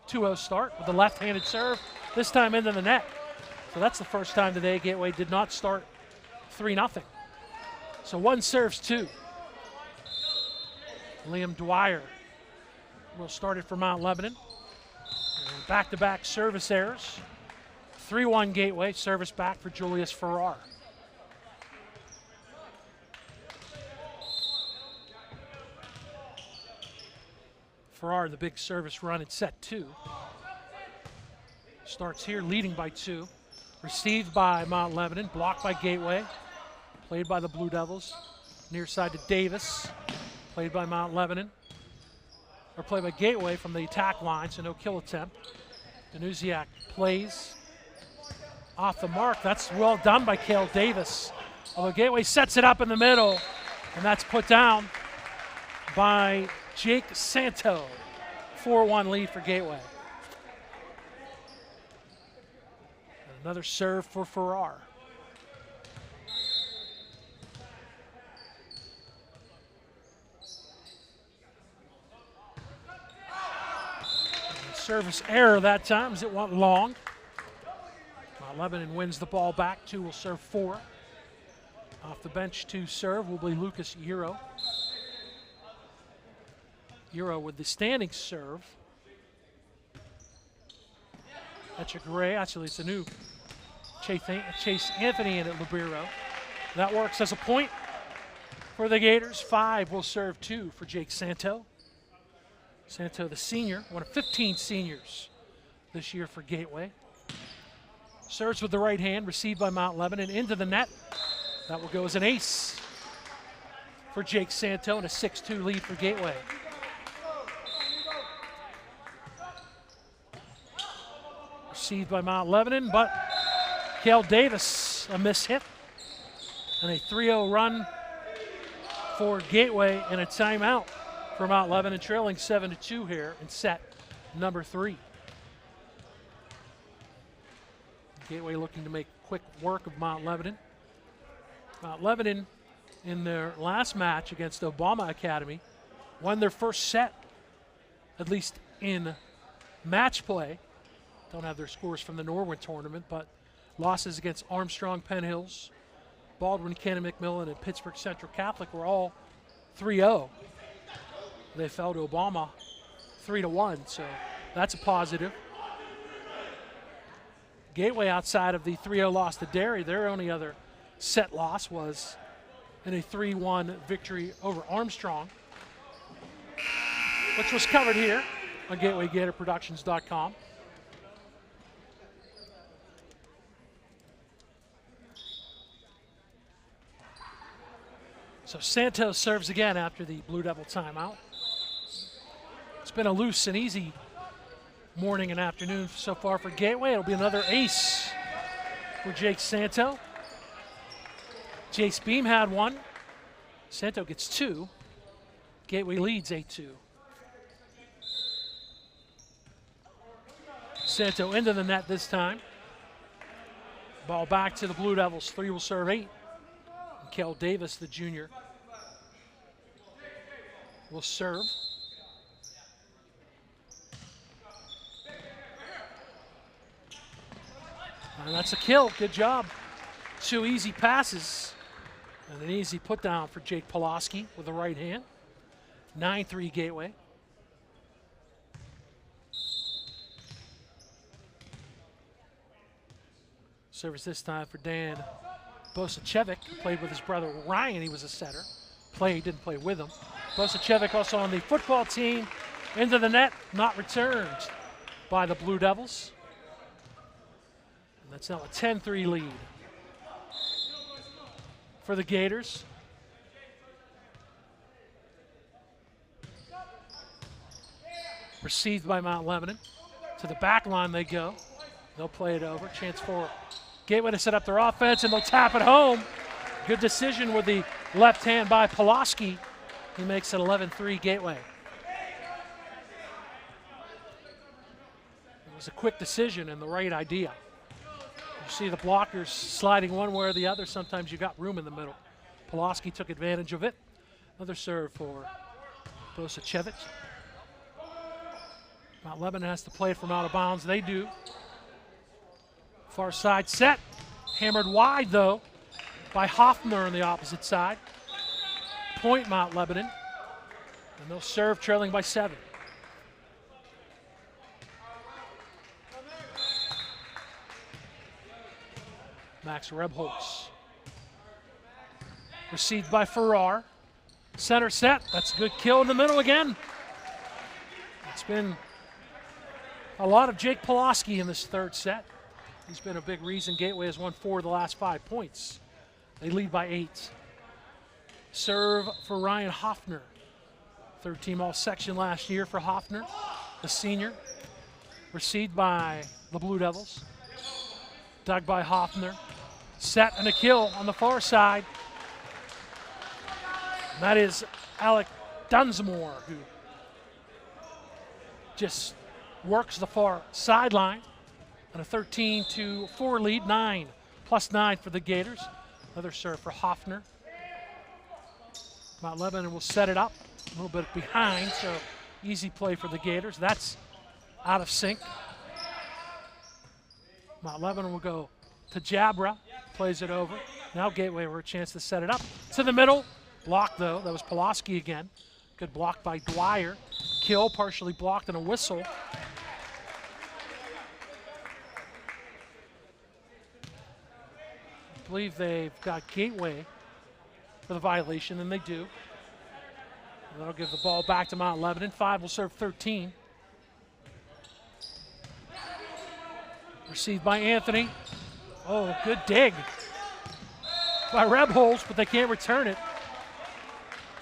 2-0 start with the left-handed serve, this time into the net. So that's the first time today Gateway did not start 3-0. So 1 serves 2. Liam Dwyer will start it for Mount Lebanon. And back-to-back service errors. 3-1 Gateway, service back for Julius Farrar. Farrar, the big service run in set 2. Starts here leading by 2. Received by Mount Lebanon, blocked by Gateway. Played by the Blue Devils. Near side to Davis. played by Mount Lebanon, or played by Gateway from the attack line, so no kill attempt. Danusiak plays off the mark. That's well done by Cale Davis. Although Gateway sets it up in the middle, and that's put down by Jake Santo. 4-1 lead for Gateway. Another serve for Farrar. Service error that time as it went long. Lebanon wins the ball back. 2 will serve 4. Off the bench to serve will be Lucas Euro. Euro with the standing serve. That's a gray. Actually, it's a new Chase Anthony in at Libero. That works as a point for the Gators. 5 will serve 2 for Jake Santo. Santo, the senior, one of 15 seniors this year for Gateway. Serves with the right hand, received by Mount Lebanon into the net. That will go as an ace for Jake Santo and a 6-2 lead for Gateway. Received by Mount Lebanon, but Cale Davis, a miss hit. And a 3-0 run for Gateway and a timeout for Mount Lebanon, trailing 7-2 here in set number 3. Gateway looking to make quick work of Mount Lebanon. Mount Lebanon, in their last match against Obama Academy, won their first set, at least in match play. Don't have their scores from the Norwin tournament, but losses against Armstrong, Penn Hills, Baldwin, Cannon McMillan, and Pittsburgh Central Catholic were all 3-0. They fell to Obama 3-1, so that's a positive. Gateway, outside of the 3-0 loss to Derry, their only other set loss was in a 3-1 victory over Armstrong, which was covered here on GatewayGatorProductions.com. So Santos serves again after the Blue Devil timeout. It's been a loose and easy morning and afternoon so far for Gateway. It'll be another ace for Jake Santo. Jace Beam had 1. Santo gets 2. Gateway leads 8-2. Santo into the net this time. Ball back to the Blue Devils. 3 will serve 8. And Cale Davis, the junior, will serve. And that's a kill. Good job. 2 easy passes and an easy put down for Jake Pulaski with the right hand. 9-3 Gateway. Service this time for Dan Bosacevic. Played with his brother Ryan. He was a setter. Didn't play with him. Bosacevic also on the football team. Into the net, not returned by the Blue Devils. And that's now a 10-3 lead for the Gators. Received by Mount Lebanon. To the back line they go. They'll play it over. Chance for Gateway to set up their offense, and they'll tap it home. Good decision with the left hand by Pulaski. He makes it 11-3 Gateway. It was a quick decision and the right idea. You see the blockers sliding one way or the other. Sometimes you got room in the middle. Pulaski took advantage of it. Another serve for Bosacevic. Mount Lebanon has to play it from out of bounds. They do. Far side set. Hammered wide, though, by Hoffner on the opposite side. Point Mount Lebanon. And they'll serve trailing by 7. Max Rebholz. Received by Farrar. Center set. That's a good kill in the middle again. It's been a lot of Jake Pulaski in this third set. He's been a big reason Gateway has won 4 of the last 5 points. They lead by 8. Serve for Ryan Hoffner. Third team all-section last year for Hoffner, the senior. Received by the Blue Devils. Dug by Hoffner. Set and a kill on the far side. And that is Alec Dunsmore, who just works the far sideline. And a 13-4 lead, 9+9 for the Gators. Another serve for Hoffner. Mount Lebanon will set it up a little bit behind, so easy play for the Gators. That's out of sync. Mount Lebanon will go to Jabra, plays it over. Now Gateway with a chance to set it up. To the middle, blocked though. That was Pulaski again. Good block by Dwyer. Kill partially blocked and a whistle. I believe they've got Gateway for the violation, and they do. And that'll give the ball back to Mount Lebanon. 5 will serve 13. Received by Anthony. Oh, good dig by Rebholz, but they can't return it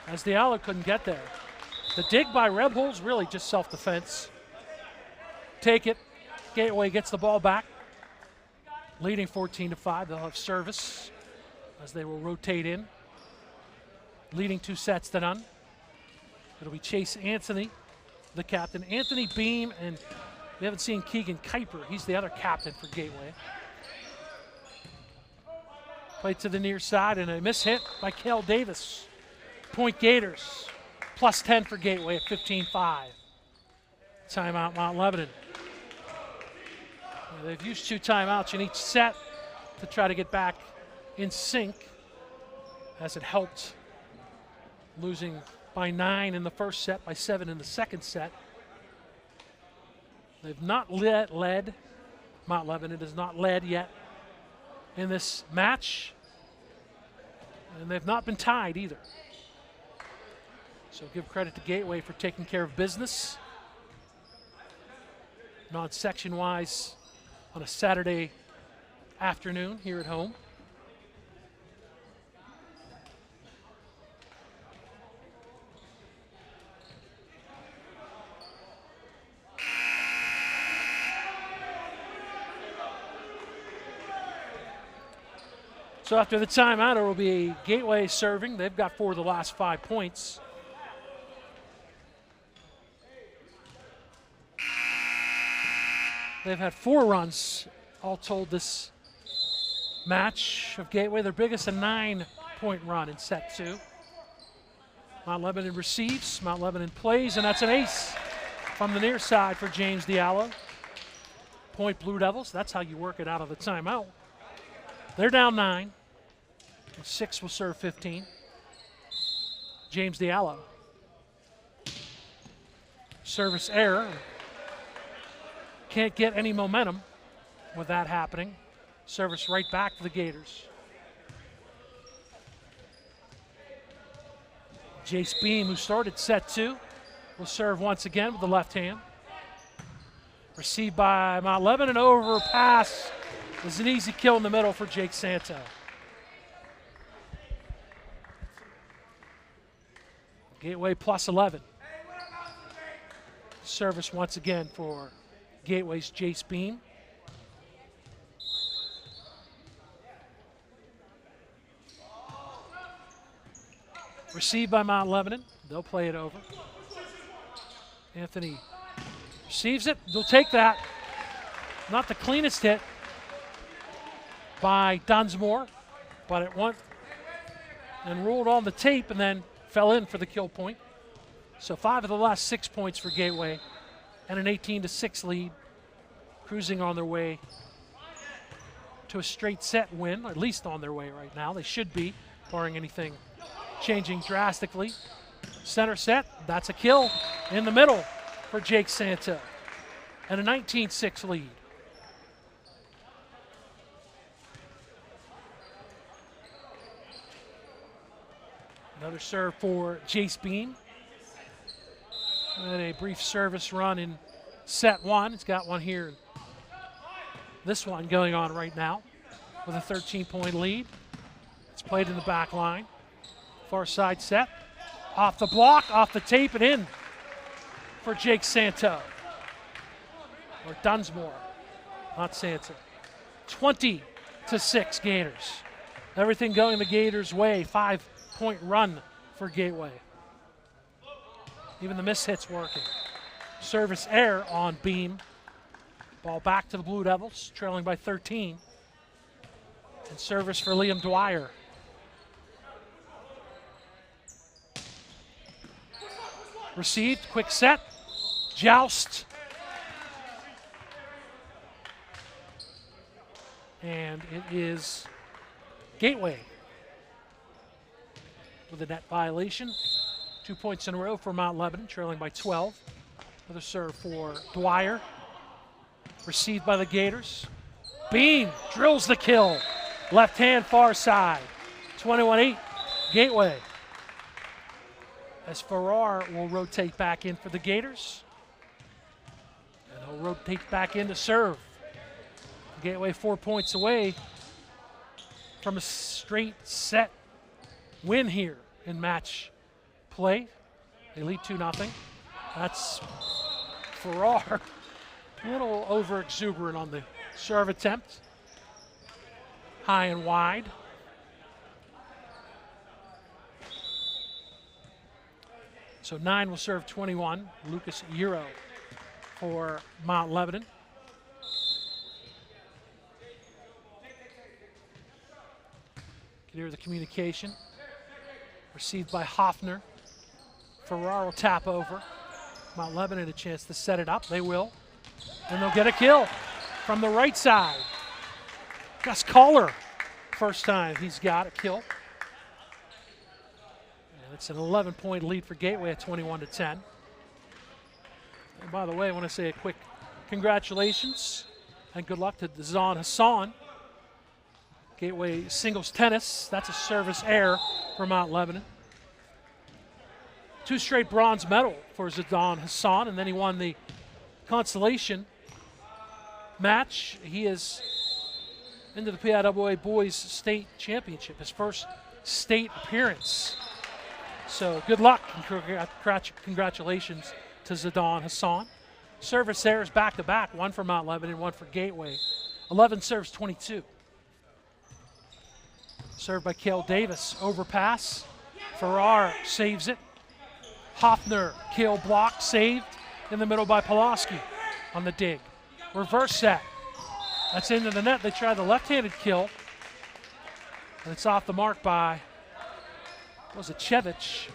as the Diallo couldn't get there. The dig by Rebholz, really just self-defense. Take it. Gateway gets the ball back. Leading 14-5. They'll have service as they will rotate in. Leading 2 sets to none. It'll be Chase Anthony, the captain. Anthony Beam, and we haven't seen Keegan Kuiper. He's the other captain for Gateway. Play to the near side and a mishit by Kel Davis. Point Gators. +10 for Gateway at 15-5. Timeout Mount Lebanon. They've used 2 timeouts in each set to try to get back in sync, as it helped losing by 9 in the first set, by 7 in the second set. They've not led. Mount Lebanon has not led yet in this match, and they've not been tied either. So give credit to Gateway for taking care of business. Non-section wise on a Saturday afternoon here at home. So after the timeout, it will be Gateway serving. They've got 4 of the last 5 points. They've had 4 runs all told this match of Gateway. Their biggest, a 9-point run in set 2. Mount Lebanon receives, Mount Lebanon plays, and that's an ace from the near side for James Diallo. Point Blue Devils. That's how you work it out of the timeout. They're down 9. And 6 will serve 15. James Diallo. Service error. Can't get any momentum with that happening. Service right back to the Gators. Jace Beam, who started set 2, will serve once again with the left hand. Received by Mount Lebanon, over pass. There's an easy kill in the middle for Jake Santo. Gateway +11. Service once again for Gateway's Jace Beam. Received by Mount Lebanon. They'll play it over. Anthony receives it. They'll take that. Not the cleanest hit by Dunsmore, but it went and rolled on the tape and then fell in for the kill point. So 5 of the last 6 points for Gateway and an 18-6 lead, cruising on their way to a straight set win, or at least on their way right now. They should be, barring anything changing drastically. Center set, that's a kill in the middle for Jake Santa, and a 19-6 lead. Another serve for Jace Beam. And a brief service run in set 1. It's got one here. This one going on right now with a 13-point lead. It's played in the back line. Far side set. Off the block, off the tape, and in for Jake Santo. Or Dunsmore, not Santo. 20-6 Gators. Everything going the Gators' way. 5-point run for Gateway. Even the miss hit's working. Service error on Beam. Ball back to the Blue Devils, trailing by 13. And service for Liam Dwyer. Received, quick set, joust. And it is Gateway with a net violation. 2 points in a row for Mount Lebanon, trailing by 12. Another serve for Dwyer. Received by the Gators. Beam drills the kill. Left hand far side. 21-8 Gateway. As Farrar will rotate back in for the Gators. And he'll rotate back in to serve. Gateway 4 points away from a straight set win here in match play. They lead 2-0. That's Farrar. A little over exuberant on the serve attempt. High and wide. So 9 will serve 21. Lucas Euro for Mount Lebanon. Can hear the communication. Received by Hoffner. Farrar will tap over. Mount Lebanon a chance to set it up. They will. And they'll get a kill from the right side. Gus Kohler, first time he's got a kill. And it's an 11-point lead for Gateway at 21-10. And by the way, I want to say a quick congratulations and good luck to Zahn Hassan. Gateway singles tennis, that's a service error for Mount Lebanon. 2 straight bronze medal for Zidane Hassan, and then he won the consolation match. He is into the PIAA Boys State Championship, his first state appearance. So good luck and congratulations to Zidane Hassan. Service errors back-to-back, one for Mount Lebanon, one for Gateway. 11 serves 22. Served by Cale Davis, overpass. Farrar saves it. Hoffner, Cale blocked, saved in the middle by Pulaski on the dig. Reverse set. That's into the net. They try the left-handed kill. And it's off the mark by, was it Chevich?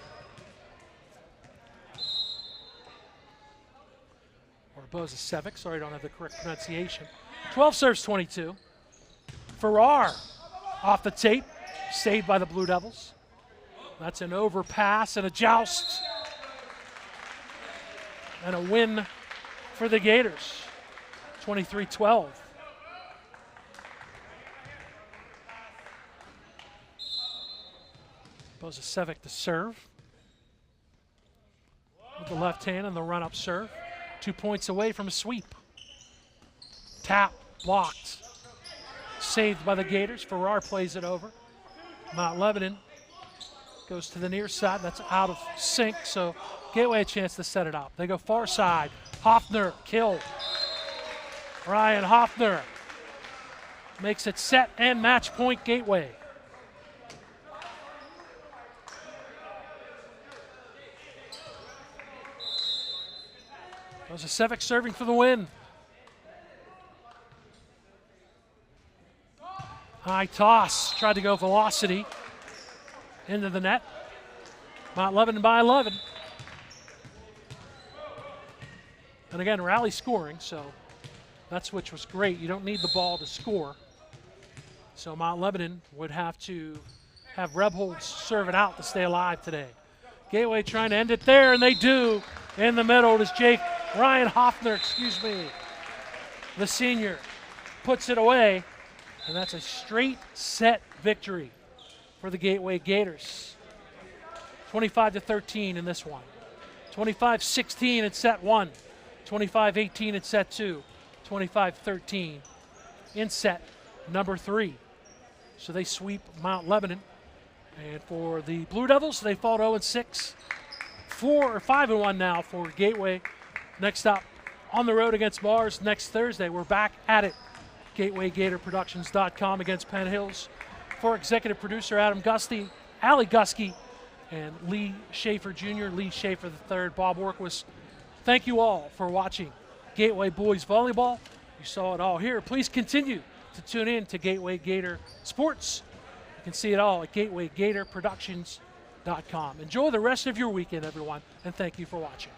Or Bozasevic, sorry, I don't have the correct pronunciation. 12 serves 22. Farrar off the tape, saved by the Blue Devils. That's an overpass and a joust. And a win for the Gators, 23-12. Bozasevic to serve. With the left hand and the run-up serve. 2 points away from a sweep. Tap, blocked. Saved by the Gators. Farrar plays it over. Mount Lebanon goes to the near side. That's out of sync, so Gateway a chance to set it up. They go far side. Hoffner, kill. Ryan Hoffner makes it set and match point Gateway. Bozasevic serving for the win. High toss, tried to go velocity into the net. Mount Lebanon by 11. And again, rally scoring, so that's which was great. You don't need the ball to score. So Mount Lebanon would have to have Rebholz serve it out to stay alive today. Gateway trying to end it there, and they do. In the middle is Ryan Hoffner, the senior, puts it away. And that's a straight set victory for the Gateway Gators. 25-13 in this one. 25-16 in set 1. 25-18 in set 2. 25-13 in set number 3. So they sweep Mount Lebanon And for the Blue Devils, they fall 0-6. 5-1 now for Gateway. Next up, on the road against Mars next Thursday. We're back at it. GatewayGatorProductions.com against Penn Hills. For executive producer Adam Gusty, Allie Gusky, and Lee Schaefer Jr., Lee Schaefer III, Bob Workwis. Thank you all for watching Gateway Boys Volleyball. You saw it all here. Please continue to tune in to Gateway Gator Sports. You can see it all at GatewayGatorProductions.com. Enjoy the rest of your weekend, everyone, and thank you for watching.